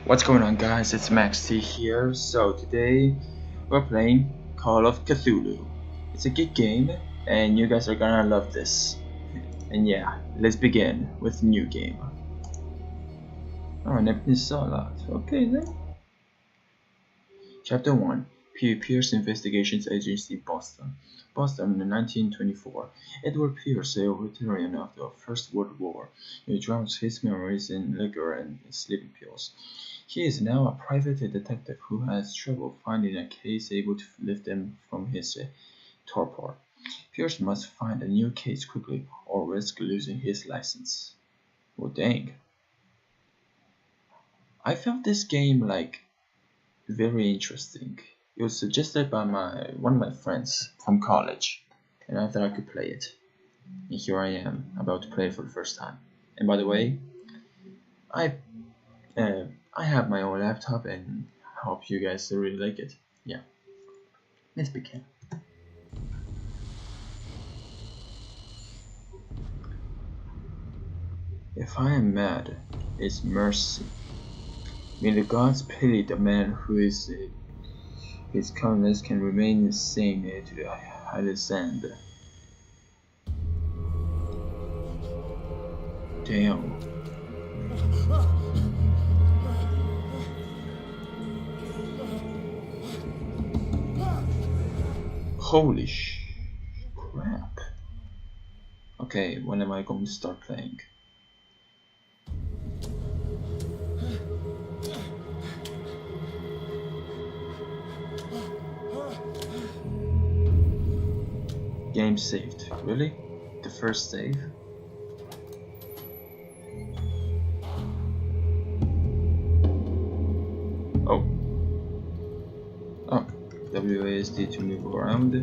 What's going on, guys? It's Max-T here. So today we're playing Call of Cthulhu. It's a good game and you guys are gonna love this. And yeah, let's begin with the new game. Oh, I never saw that. Okay then. Chapter 1. Pierce Investigations Agency, Boston. Boston, 1924. Edward Pierce, a veteran of the First World War, drowns his memories in liquor and sleeping pills. He is now a private detective who has trouble finding a case able to lift him from his torpor. Pierce must find a new case quickly or risk losing his license. Well, dang. I found this game very interesting. It was suggested by one of my friends from college, and I thought I could play it. And here I am, about to play it for the first time. And by the way, I have my own laptop, and I hope you guys really like it. Yeah, let's begin. If I am mad, it's mercy. May the gods pity the man who is his calmness can remain insane to the highest end. Damn. Holy crap. Okay, when am I going to start playing? Game saved. Really? The first save? Oh. Oh. WASD to move around.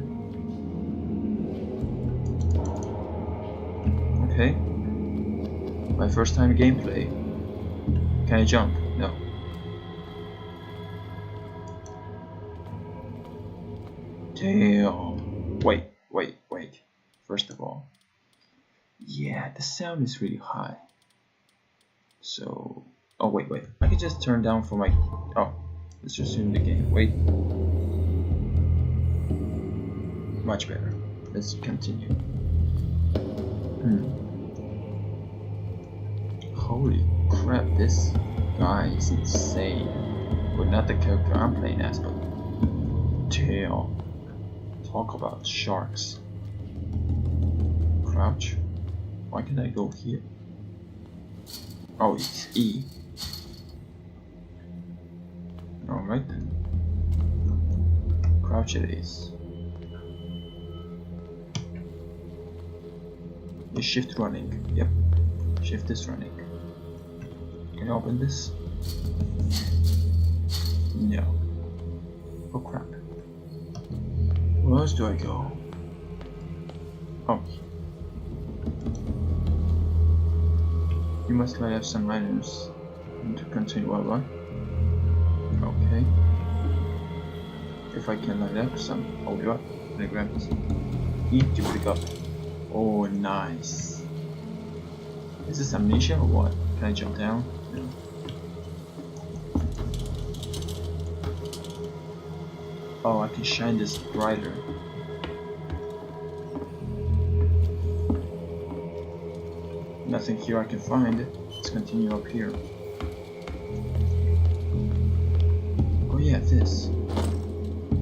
Okay. My first time gameplay. Can I jump? No. Damn. Wait. First of all, yeah, the sound is really high. So, oh wait, I can just turn down for my. Oh, let's resume the game. Wait, much better. Let's continue. Holy crap, this guy is insane. Well, not the character I'm playing as, but damn. Talk about sharks. Crouch. Why can I go here? Oh, it's E. Alright. Crouch it is. Is shift running? Yep. Shift is running. Can I open this? No. Oh crap. Where else do I go? Oh. You must light up some items to continue. What? Okay. If I can light up some. Oh, you up? Can I grab this? Eat to pick up. Oh, nice. Is this amnesia or what? Can I jump down? No. Oh, I can shine this brighter. Nothing here I can find. Let's continue up here. Oh yeah, this.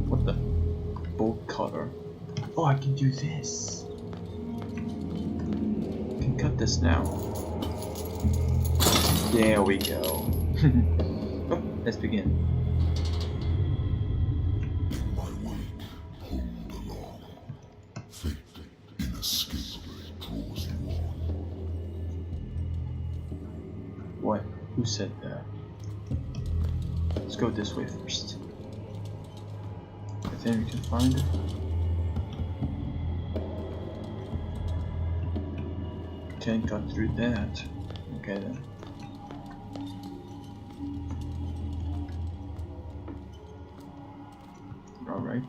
What the? Bolt cutter. Oh, I can do this. I can cut this now. There we go. Oh, let's begin. What? Who said that? Let's go this way first. I think we can find it. Can't cut through that. Okay then. Alright.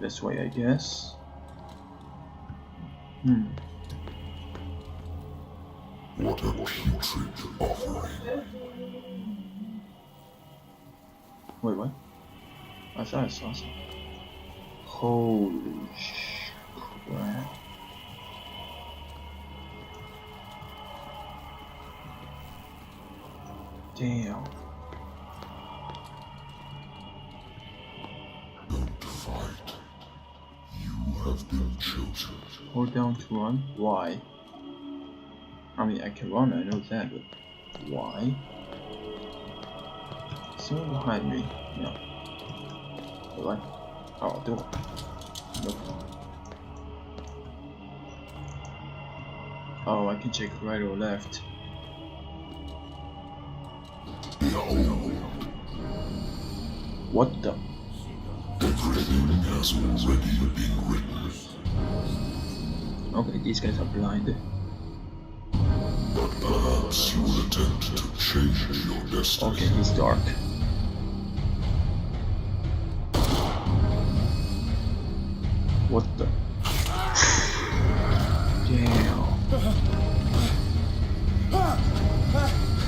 This way, I guess. What a putrid offering. Wait, what? I thought I saw something. Holy crap. Damn. Don't fight. You have been chosen. Hold down to run? Why? I mean, I can run, I know that, but why? Someone behind me. No. What? Oh, door. Nope. Oh, I can check right or left. What the? Everything has already been written. Okay, these guys are blind. But perhaps you will attempt to change your destiny. Okay, he's dark. What the? Damn.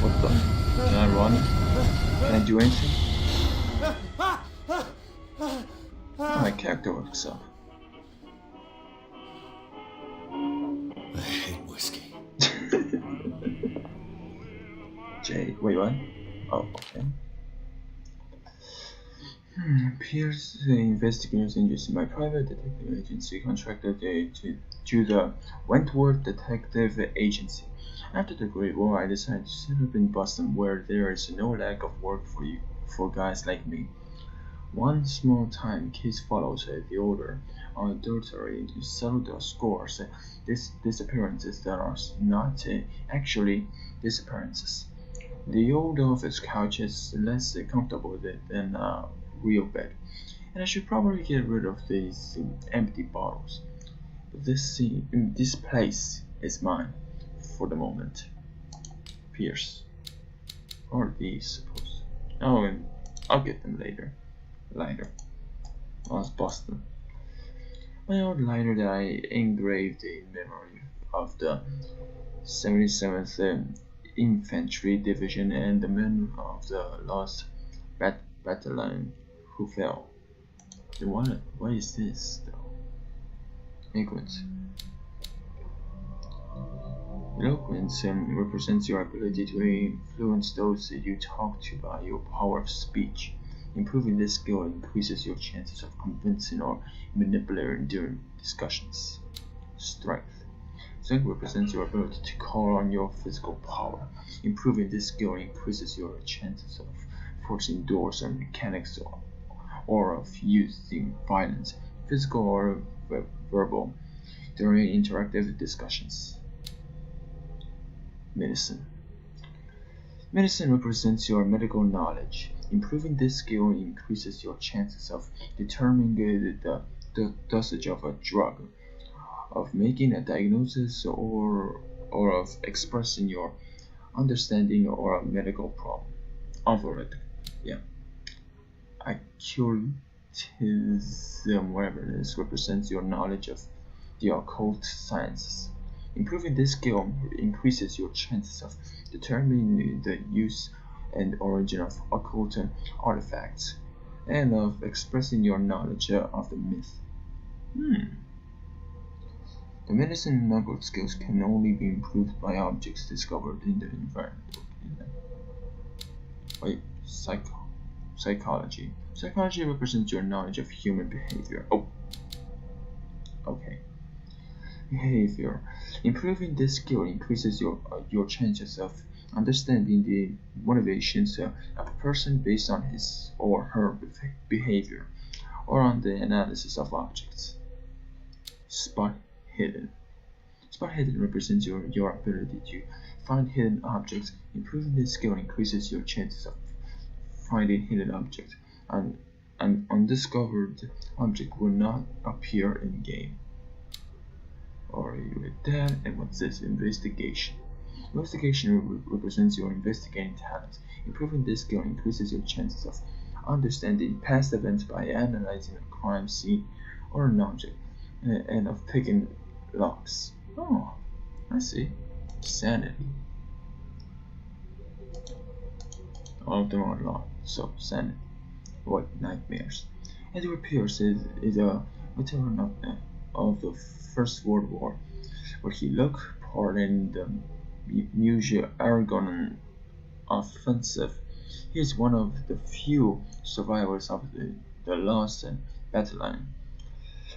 What the? Can I run? Can I do anything? Oh, my character works up. I hate whiskey. Jay, wait, what? Oh, okay. Pierce investigators agency, my private detective agency, contracted to the Wentworth Detective Agency. After the Great War, I decided to set up in Boston, where there is no lack of work for guys like me. One small time case follows the order on adultery to settle the scores. Disappearances that are not actually disappearances. The old office couch is less comfortable than a real bed, and I should probably get rid of these empty bottles. But this place is mine for the moment. Pierce. Or these, suppose. Oh, and I'll get them later. Lighter. Oh, it's Boston. My old lighter that I engraved in memory of the 77th Infantry Division and the men of the lost battalion who fell. What is this, though? Eloquence. Eloquence represents your ability to influence those that you talk to by your power of speech. Improving this skill increases your chances of convincing or manipulating during discussions. Strength. Strength represents your ability to call on your physical power. Improving this skill increases your chances of forcing doors or mechanics or of using violence, physical or verbal, during interactive discussions. Medicine. Medicine represents your medical knowledge. Improving this skill increases your chances of determining the dosage of a drug, of making a diagnosis, or of expressing your understanding or a medical problem. Overload. Yeah. Occultism, whatever it is, represents your knowledge of the occult sciences. Improving this skill increases your chances of determining the use and origin of occult artifacts, and of expressing your knowledge of the myth. The medicine and medical skills can only be improved by objects discovered in the environment. Wait, psychology. Psychology represents your knowledge of human behavior. Oh, okay. Behavior. Improving this skill increases your chances of understanding the motivations of a person based on his or her behavior, or on the analysis of objects. Spot hidden. Spot hidden represents your ability to find hidden objects. Improving this skill increases your chances of finding hidden objects. An undiscovered object will not appear in game. Alright, with that, and what's this? Investigation. Investigation represents your investigating talents. Improving this skill increases your chances of understanding past events by analyzing a crime scene or an object, and of picking locks. Oh, I see. Sanity. All of them are locked, so sanity. avoid nightmares. Edward Pierce is a veteran of the First World War, where he took part in the Meuse-Argonne offensive. He is one of the few survivors of the lost battle line.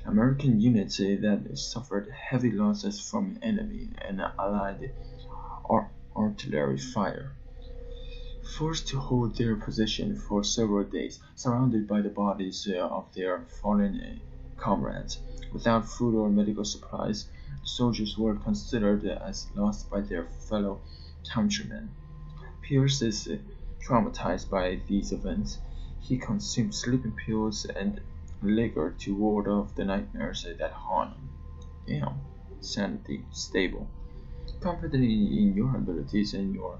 American units that suffered heavy losses from enemy and Allied artillery fire. Forced to hold their position for several days, surrounded by the bodies of their fallen comrades. Without food or medical supplies, the soldiers were considered as lost by their fellow countrymen. Pierce is traumatized by these events. He consumed sleeping pills and liquor to ward off the nightmares that haunt him. Damn, sanity stable. Confident in your abilities and your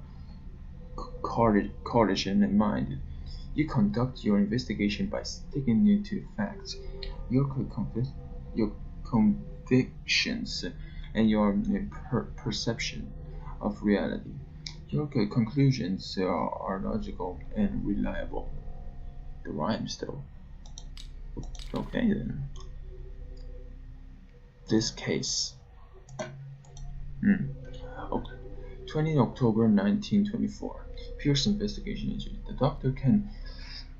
coalition in mind, you conduct your investigation by sticking to facts, your convictions, and your perception of reality. Your conclusions are logical and reliable. The rhymes, though. Okay then. This case. 20 October 1924. Pierce investigation agent. The doctor can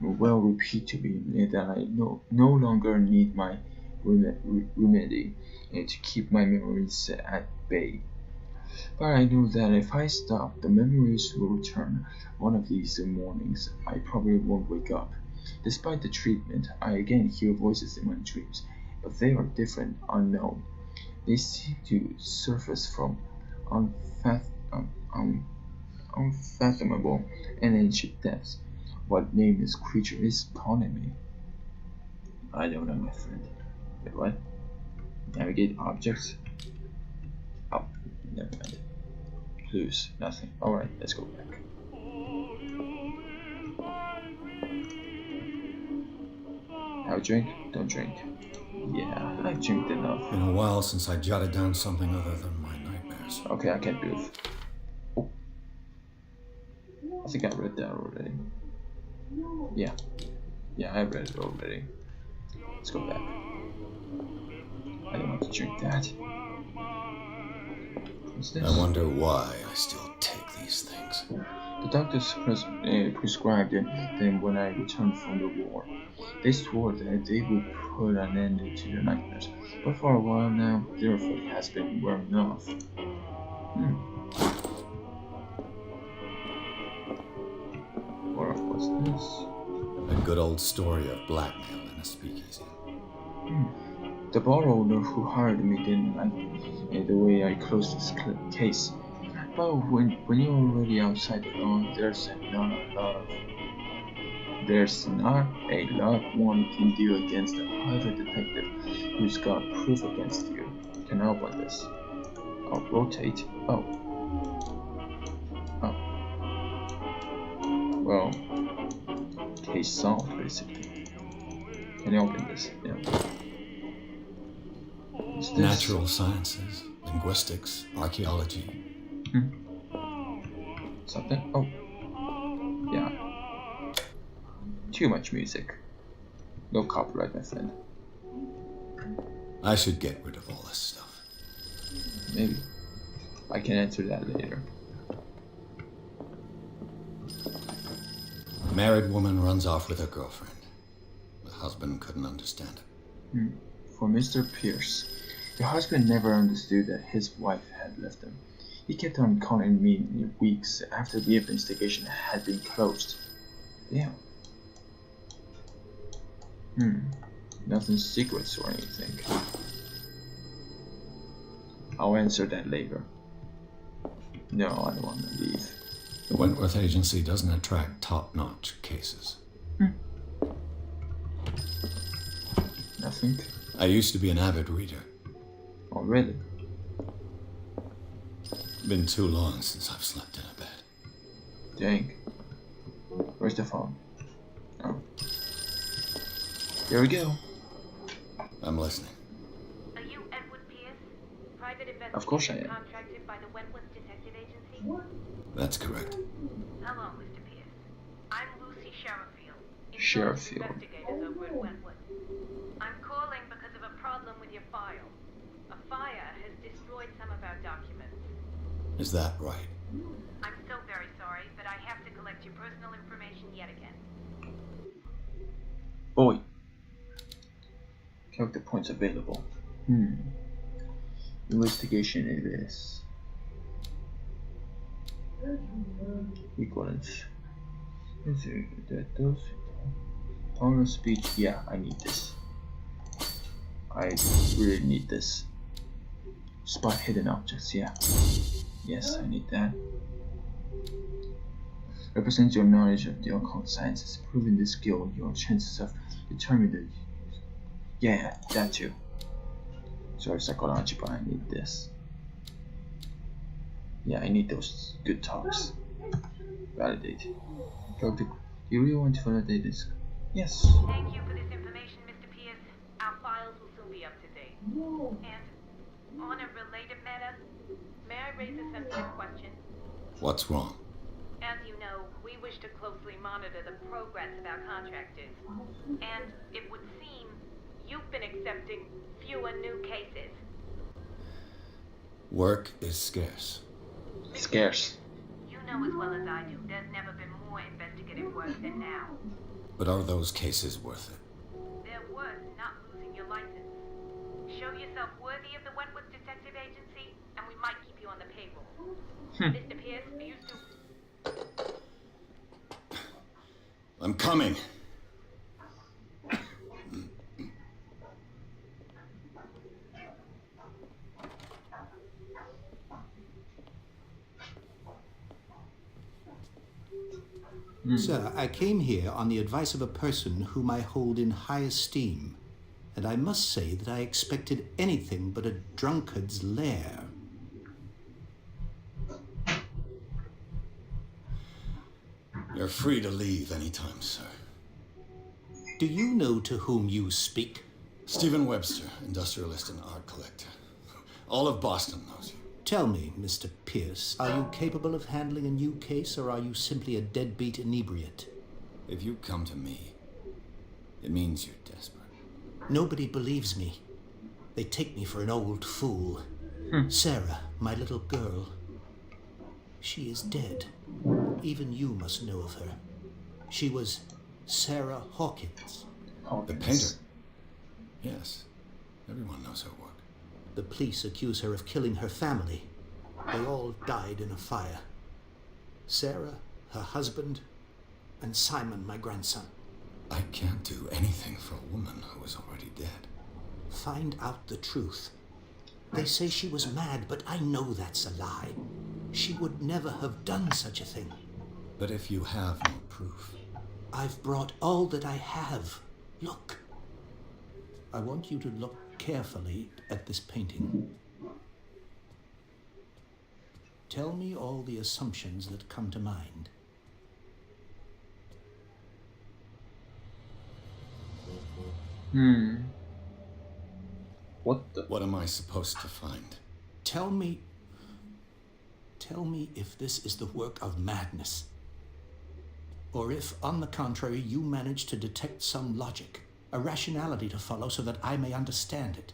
well repeat to me that I no longer need my remedy to keep my memories at bay. But I know that if I stop, the memories will return. One of these mornings, I probably won't wake up. Despite the treatment, I again hear voices in my dreams, but they are different, unknown. They seem to surface from unfathomable and ancient depths. What nameless creature is calling me? I don't know, my friend. Wait, what? Navigate objects? Oh, never mind. Clues, nothing. Alright, let's go back. Have a drink? Don't drink. Yeah, I've drank enough. Been a while since I jotted down something other than my nightmares. Okay, I can't move. Oh. I think I read that already. Yeah. Yeah, I read it already. Let's go back. I don't want to drink that. What's this? I wonder why I still take these things. The doctors prescribed them when I returned from the war. They swore that they would put an end to the nightmares, but for a while now, their effect has been wearing off. What's this? A good old story of blackmail in a speakeasy. The bar owner who hired me didn't like the way I closed this case. But when you're already outside the law, there's not a lot one can do against a private detective who's got proof against you. Can help on this. I'll rotate. Oh. Well, case solved basically. Can you open this? Yeah. What's this? Natural sciences, linguistics, archaeology. Something? Oh. Yeah. Too much music. No copyright, my friend. I should get rid of all this stuff. Maybe. I can answer that later. A married woman runs off with her girlfriend. The husband couldn't understand it. For Mr. Pierce, the husband never understood that his wife had left him. He kept on calling me in weeks after the investigation had been closed. Damn. Nothing secrets or anything. I'll answer that later. No, I don't want to leave. The Wentworth Agency doesn't attract top-notch cases. Nothing. I used to be an avid reader. Oh, really? Been too long since I've slept in a bed. Dang. Where's the phone? Oh. Here we go. I'm listening. Are you Edward Pierce? Private investigator Of course I am. contracted by the Wentworth Detective Agency? That's correct. Hello, Mr. Pierce. I'm Lucy Sherrifield, Sheffield. Investigators over at Wentwood. I'm calling because of a problem with your file. A fire has destroyed some of our documents. Is that right? I'm so very sorry, but I have to collect your personal information yet again. Boy. Character points available. Investigation it is. Equivalence. Those tone of speech. Yeah, I need this. I really need this. Spot hidden objects. Yeah. Yes, I need that. Represent your knowledge of the occult sciences. Improving this skill, your chances of determining the. Yeah, that too. Sorry, psychology, but I need this. Yeah, I need those good talks. Validate. Doctor, do you really want to validate this? Yes. Thank you for this information, Mr. Pierce. Our files will soon be up to date. And on a related matter, may I raise a sensitive question? What's wrong? As you know, we wish to closely monitor the progress of our contractors. And it would seem you've been accepting fewer new cases. Work is scarce. Scarce. You know as well as I do, there's never been more investigative work than now. But are those cases worth it? They're worth not losing your license. Show yourself worthy of the Wentworth Detective Agency, and we might keep you on the payroll. Mr. Pierce, are you still... I'm coming. Sir, I came here on the advice of a person whom I hold in high esteem, and I must say that I expected anything but a drunkard's lair. You're free to leave anytime, sir. Do you know to whom you speak? Stephen Webster, industrialist and art collector. All of Boston knows you. Tell me, Mr. Pierce, are you capable of handling a new case, or are you simply a deadbeat inebriate? If you come to me, it means you're desperate. Nobody believes me. They take me for an old fool. Sarah, my little girl, she is dead. Even you must know of her. She was Sarah Hawkins. The painter? Yes. Everyone knows her work. The police accuse her of killing her family. They all died in a fire. Sarah, her husband, and Simon, my grandson. I can't do anything for a woman who is already dead. Find out the truth. They say she was mad, but I know that's a lie. She would never have done such a thing. But if you have no proof... I've brought all that I have. Look. I want you to look carefully at this painting. Tell me all the assumptions that come to mind. What am I supposed to find? Tell me if this is the work of madness. Or if, on the contrary, you manage to detect some logic, a rationality to follow so that I may understand it.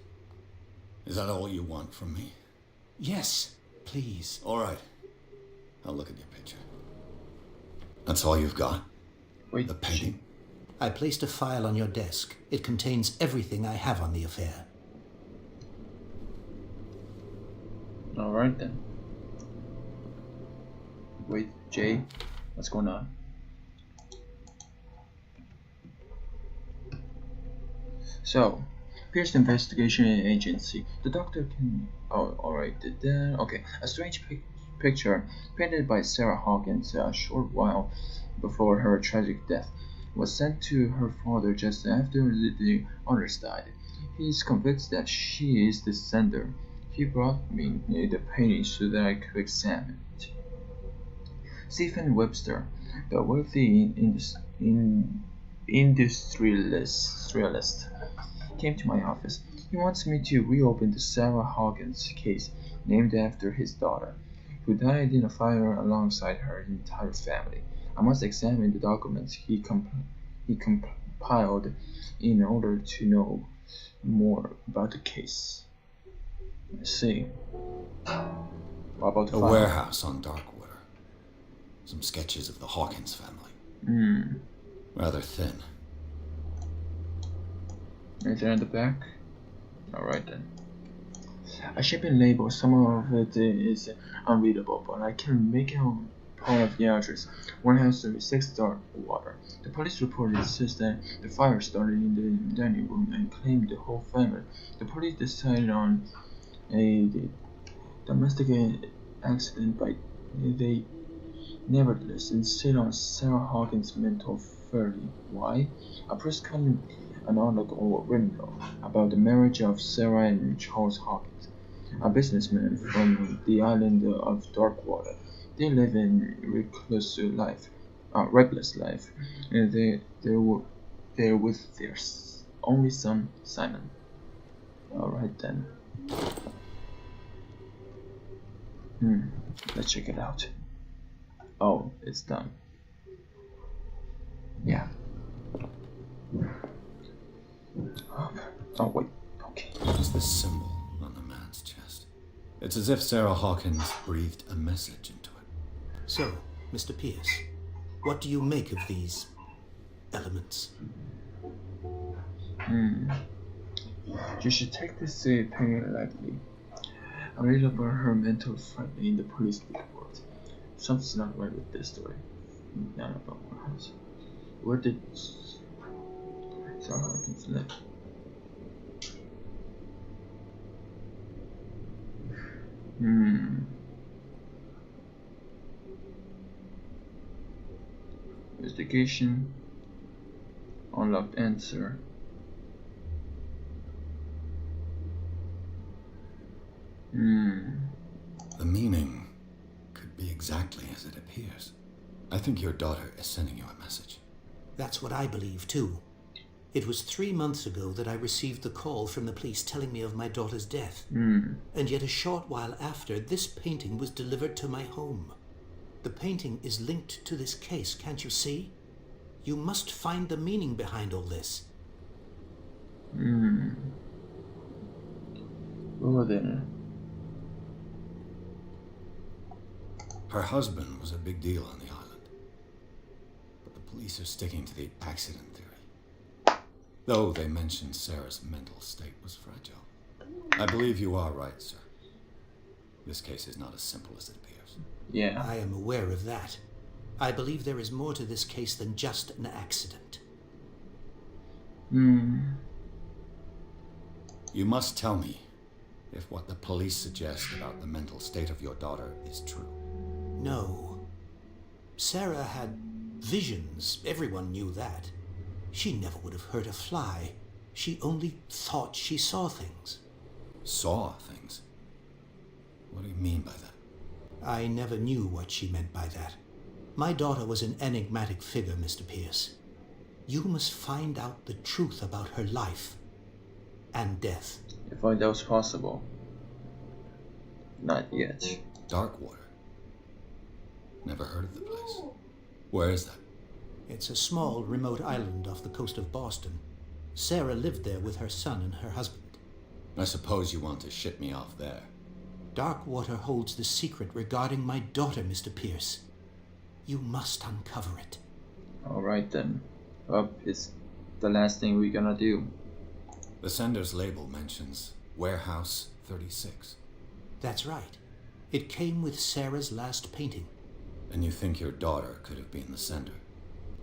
Is that all you want from me? Yes, please. All right. I'll look at your picture. That's all you've got? Wait, the painting? I placed a file on your desk. It contains everything I have on the affair. Alright then. Wait, Jay, what's going on? So, Pierce Investigation Agency. The doctor can... Oh, alright, did that... Okay, a strange picture painted by Sarah Hawkins a short while before her tragic death was sent to her father just after the others died. He is convinced that she is the sender. He brought me the painting so that I could examine it. Stephen Webster, the wealthy industrialist, came to my office. He wants me to reopen the Sarah Hawkins case, named after his daughter, who died in a fire alongside her entire family. I must examine the documents he he compiled in order to know more about the case. I see. What about the A file? warehouse on Darkwater. Some sketches of the Hawkins family. Rather thin. Anything at the back? Alright then. A shipping label, some of it is unreadable, but I can make out part of the address. 136 Darkwater. The police report says that the fire started in the dining room and claimed the whole family. The police decided on a domestic accident, but they nevertheless insist on Sarah Hawkins' mental failure. Why? A press cut an article written about the marriage of Sarah and Charles Hawkins, a businessman from the island of Darkwater. They live in reckless life, and they're with their only son, Simon. Alright then. Let's check it out. Oh, it's done. Yeah. Oh wait, okay. What is this symbol on the man's chest? It's as if Sarah Hawkins breathed a message into it. So, Mr. Pierce, what do you make of these elements? You should take this pain lightly. I read about her mental frightening in the police report. Something's not right with this story. Not about my house. Where did Sarah Hawkins live? Investigation. Unlocked answer. The meaning could be exactly as it appears. I think your daughter is sending you a message. That's what I believe, too. It was 3 months ago that I received the call from the police telling me of my daughter's death. And yet a short while after, this painting was delivered to my home. The painting is linked to this case, can't you see? You must find the meaning behind all this. Oh, then. Her husband was a big deal on the island. But the police are sticking to the accident theory. Though they mentioned Sarah's mental state was fragile. I believe you are right, sir. This case is not as simple as it appears. Yeah. I am aware of that. I believe there is more to this case than just an accident. You must tell me if what the police suggest about the mental state of your daughter is true. No. Sarah had visions. Everyone knew that. She never would have hurt a fly. She only thought she saw things. Saw things? What do you mean by that? I never knew what she meant by that. My daughter was an enigmatic figure, Mr. Pierce. You must find out the truth about her life and death. If I that was possible. Not yet. Darkwater. Never heard of the place. Where is that? It's a small, remote island off the coast of Boston. Sarah lived there with her son and her husband. I suppose you want to ship me off there. Darkwater holds the secret regarding my daughter, Mr. Pierce. You must uncover it. Alright then. It's the last thing we're gonna do. The sender's label mentions Warehouse 36. That's right. It came with Sarah's last painting. And you think your daughter could have been the sender?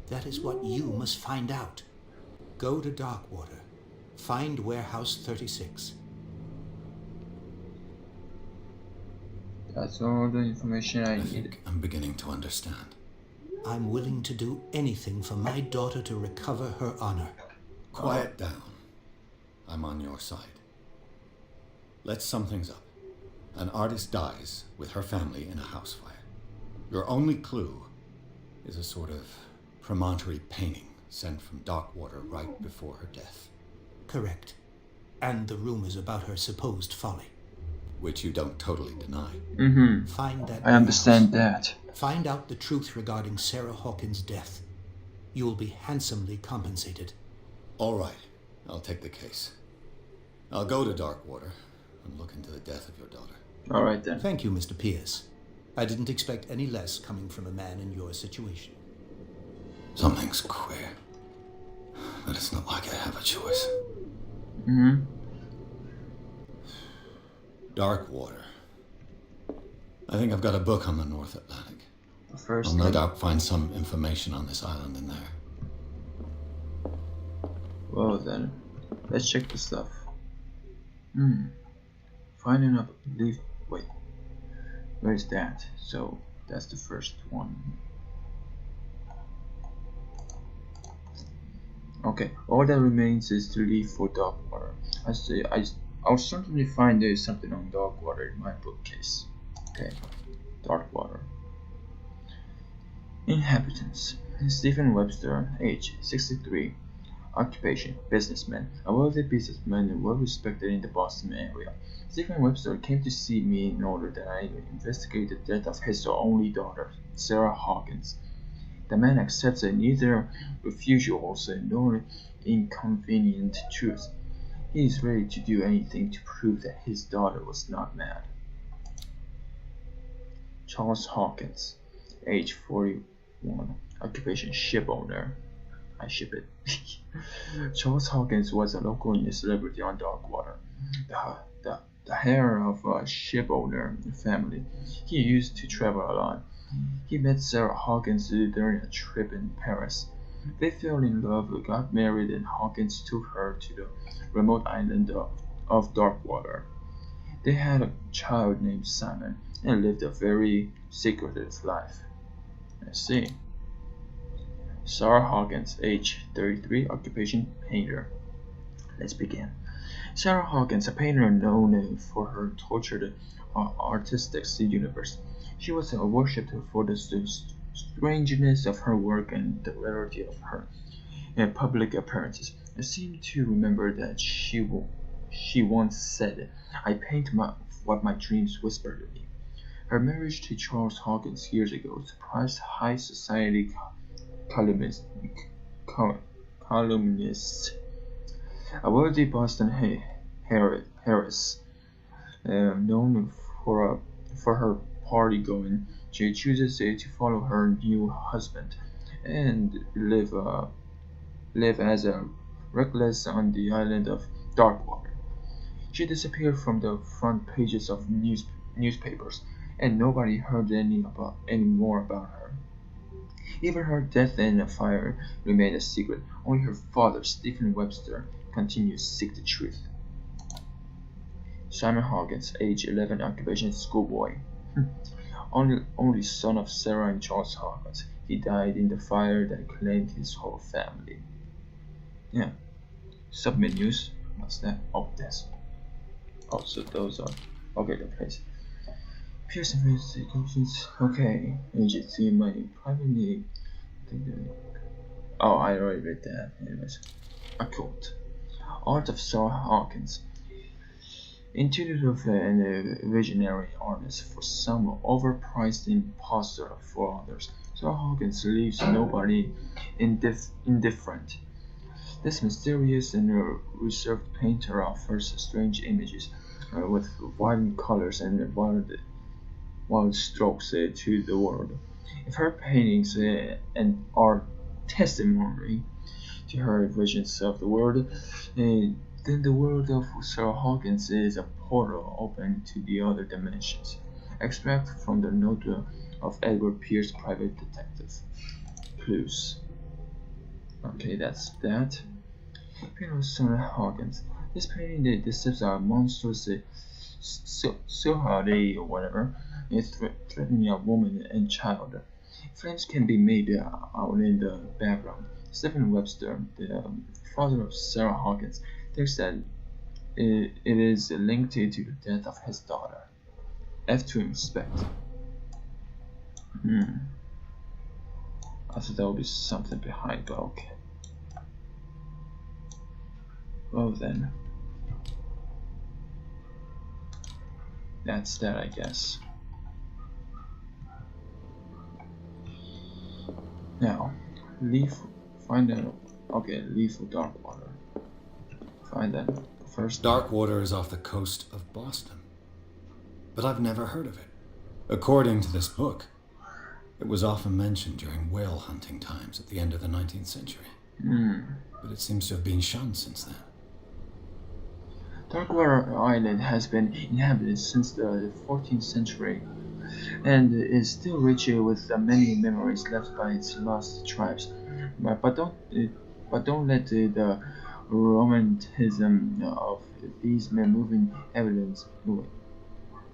That is what you must find out. Go to Darkwater. Find Warehouse 36. That's all the information I I needed. think I'm beginning to understand. I'm willing to do anything for my daughter to recover her honor. Quiet down. I'm on your side. Let's sum things up. An artist dies with her family in a house fire. Your only clue is a sort of promontory painting sent from Darkwater right before her death. Correct. And the rumors about her supposed folly. Which you don't totally deny. Find that I understand warehouse. that. Find out the truth regarding Sarah Hawkins' death. You will be handsomely compensated. All right, I'll take the case. I'll go to Darkwater and look into the death of your daughter. All right then. Thank you, Mr. Pierce. I didn't expect any less coming from a man in your situation. Something's queer. But it's not like I have a choice. Darkwater. I think I've got a book on the North Atlantic. First, I'll no doubt find some information on this island in there. well then, let's check the stuff. Finding up leaf. Wait, where is that? So that's the first one. Okay, all that remains is to leave for Darkwater. I'll certainly find there's something on Darkwater in my bookcase. Okay, Darkwater. Inhabitants: Stephen Webster, age 63, occupation businessman, a wealthy businessman and well respected in the Boston area. Stephen Webster came to see me in order that I investigate the death of his only daughter, Sarah Hawkins. The man accepts neither refusals nor inconvenient truth. He is ready to do anything to prove that his daughter was not mad. Charles Hawkins, age 41, occupation ship owner. I ship it. Charles Hawkins was a local celebrity on Darkwater, the heir of a ship owner family. He used to travel a lot. He met Sarah Hawkins during a trip in Paris. They fell in love, got married, and Hawkins took her to the remote island of Darkwater. They had a child named Simon and lived a very secretive life. I see. Sarah Hawkins, age 33, occupation painter. Let's begin. Sarah Hawkins, a painter known for her tortured artistic universe. She was worshipped for the strangeness of her work and the rarity of her public appearances. I seem to remember that she once said, "I paint what my dreams whisper to me." Her marriage to Charles Hawkins years ago surprised high society columnists. A wealthy Boston heiress, known for her party going, she chooses to follow her new husband and live as a recluse on the island of Darkwater. She disappeared from the front pages of newspapers, and nobody heard any more about her. Even her death in a fire remained a secret. Only her father, Stephen Webster, continued to seek the truth. Simon Hawkins, age 11, occupation schoolboy. Only son of Sarah and Charles Hawkins. He died in the fire that claimed his whole family. Yeah. Submit news. What's that? Oh, this. Oh, so those are. Okay, the place. Pierce investigations. Okay. Agency money. Privately. Oh, I already read that. Anyways. A quote. Art of Sarah Hawkins. Intuitive and visionary artist for some, overpriced imposter for others. Sarah Hawkins leaves nobody indifferent. This mysterious and reserved painter offers strange images with violent colors and wild strokes to the world. If her paintings are testimony to her visions of the world, then the world of Sarah Hawkins is a portal open to the other dimensions. Extract from the note of Edward Pierce, private detective. Clues. Okay, that's that. Painting of Sarah Hawkins. This painting depicts a monstrous silhouette or whatever, threatening a woman and child. Flames can be made out in the background. Stephen Webster, the father of Sarah Hawkins, thinks that it is linked to the death of his daughter. F to inspect. I thought there would be something behind, but okay. Well then. That's that, I guess. Now, leave Find them. Okay, leave for dark water. Find them first. Dark water is off the coast of Boston, but I've never heard of it. According to this book, it was often mentioned during whale hunting times at the end of the 19th century. But it seems to have been shunned since then. Darkwater Island has been inhabited since the 14th century and is still rich with many memories left by its lost tribes. But don't let the romanticism of these moving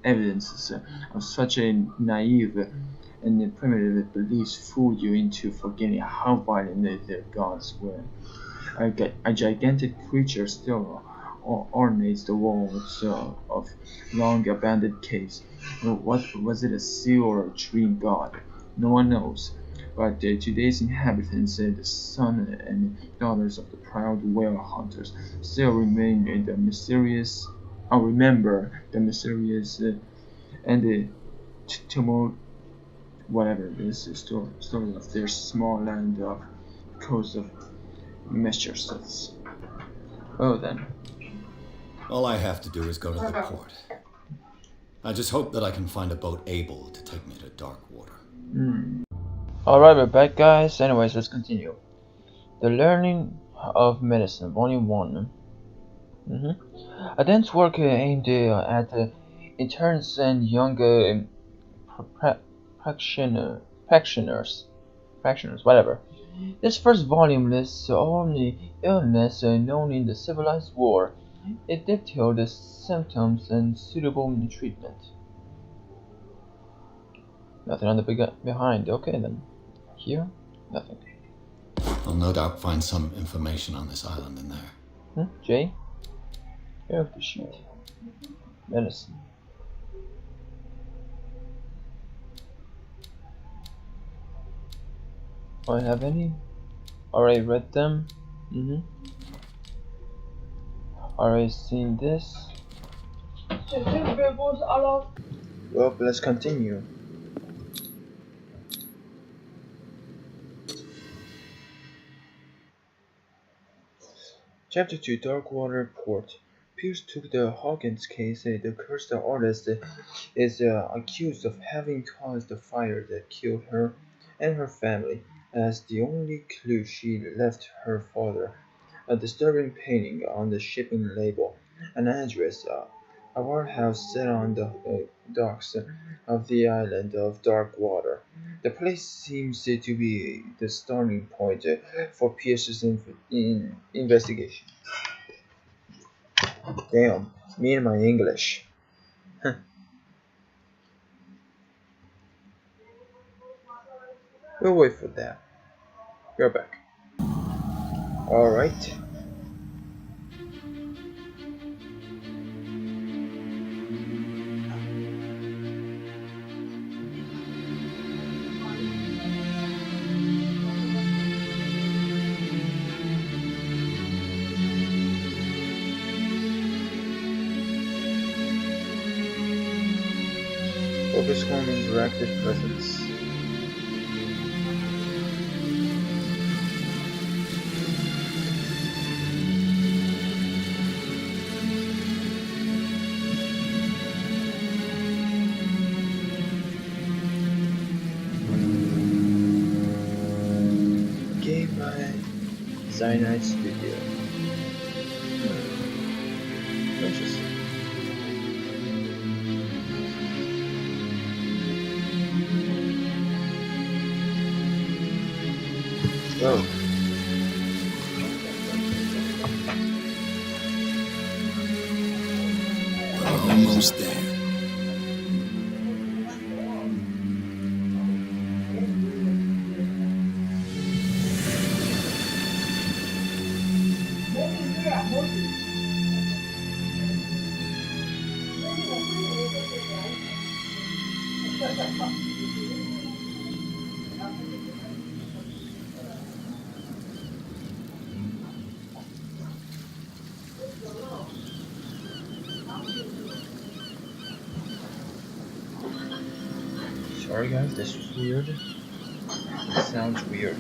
evidences of such a naive and primitive beliefs fool you into forgetting how violent their gods were. A gigantic creature still ornates the walls of long-abandoned caves. What was it, a seal or a dream god? No one knows. But today's inhabitants, the sons and daughters of the proud whale hunters, still remain the mysterious. Remember the mysterious and the tumult, whatever it is, story of their small land of coast of Massachusetts. Well then. All I have to do is go to the port. I just hope that I can find a boat able to take me to dark water. Alright, we're back, guys. Anyways, let's continue. The Learning of Medicine, Volume 1. A dense work aimed at interns and young practitioners, whatever. This first volume lists only illness known in the civilized world. It detailed the symptoms and suitable treatment. Nothing on the behind. Okay then. Here, nothing. I'll no doubt find some information on this island in there. J? Character sheet. Medicine. Do I have any? Already read them. Already seen this. Well, let's continue. Chapter 2, Darkwater Port. Pierce took the Hawkins case. The cursed artist is accused of having caused the fire that killed her and her family. As the only clue, she left her father a disturbing painting on the shipping label, an address, a warehouse set on the docks of the island of Darkwater. The place seems to be the starting point for Pierce's investigation. Damn, me and my English. We'll wait for that. You're back. Alright. Focus on interactive presence. Game by Cyanide Studio. Interesting. Oh. We're almost there. Sorry guys, this is weird. It sounds weird.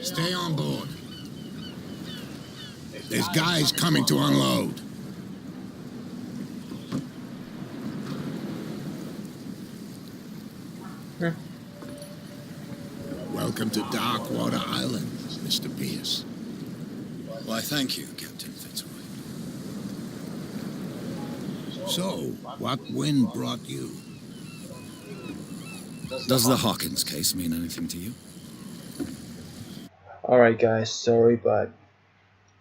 Stay on board. There's guys coming to unload. Welcome to Darkwater Island, Mr. Pierce. Why, thank you, Captain Fitzroy. So, what wind brought you? Does the Hawkins case mean anything to you? Alright guys, sorry, but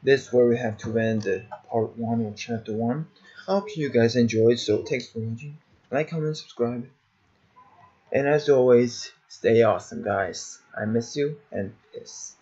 this is where we have to end the part 1 of chapter 1. I hope you guys enjoyed, so thanks for watching. Like, comment, subscribe. And as always, stay awesome guys. I miss you, and peace.